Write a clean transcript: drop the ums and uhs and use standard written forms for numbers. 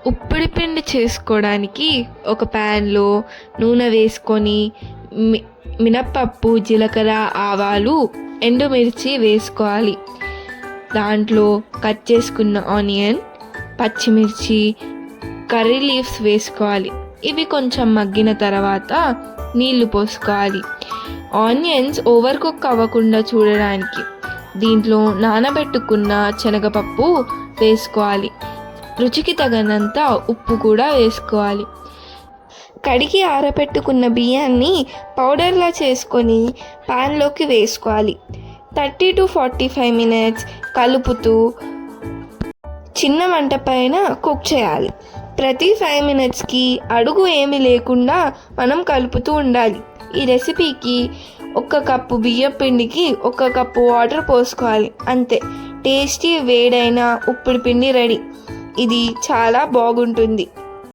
ఉప్పిడి పిండి చేసుకోవడానికి ఒక ప్యాన్లో నూనె వేసుకొని మినప్పప్పు, జీలకర్ర, ఆవాలు, ఎండుమిర్చి వేసుకోవాలి. దాంట్లో కట్ చేసుకున్న ఆనియన్, పచ్చిమిర్చి, కర్రీ లీవ్స్ వేసుకోవాలి. ఇవి కొంచెం మగ్గిన తర్వాత నీళ్లు పోసుకోవాలి. ఆనియన్స్ ఓవర్ కుక్ అవ్వకుండా చూడడానికి దీంట్లో నానబెట్టుకున్న శనగపప్పు వేసుకోవాలి. రుచికి తగినంత ఉప్పు కూడా వేసుకోవాలి. కడిగి ఆరబెట్టుకున్న బియ్యాన్ని పౌడర్లా చేసుకొని ప్యాన్లోకి వేసుకోవాలి. 30 to 45 minutes కలుపుతూ చిన్న మంట పైన కుక్ చేయాలి. ప్రతి 5 minutesకి అడుగు ఏమీ లేకుండా మనం కలుపుతూ ఉండాలి. ఈ రెసిపీకి 1 కప్పు బియ్యం పిండికి 1 కప్పు వాటర్ పోసుకోవాలి. అంతే, టేస్టీ వేడైన ఉప్పిడి పిండి రెడీ. ఇది చాలా బాగుంటుంది.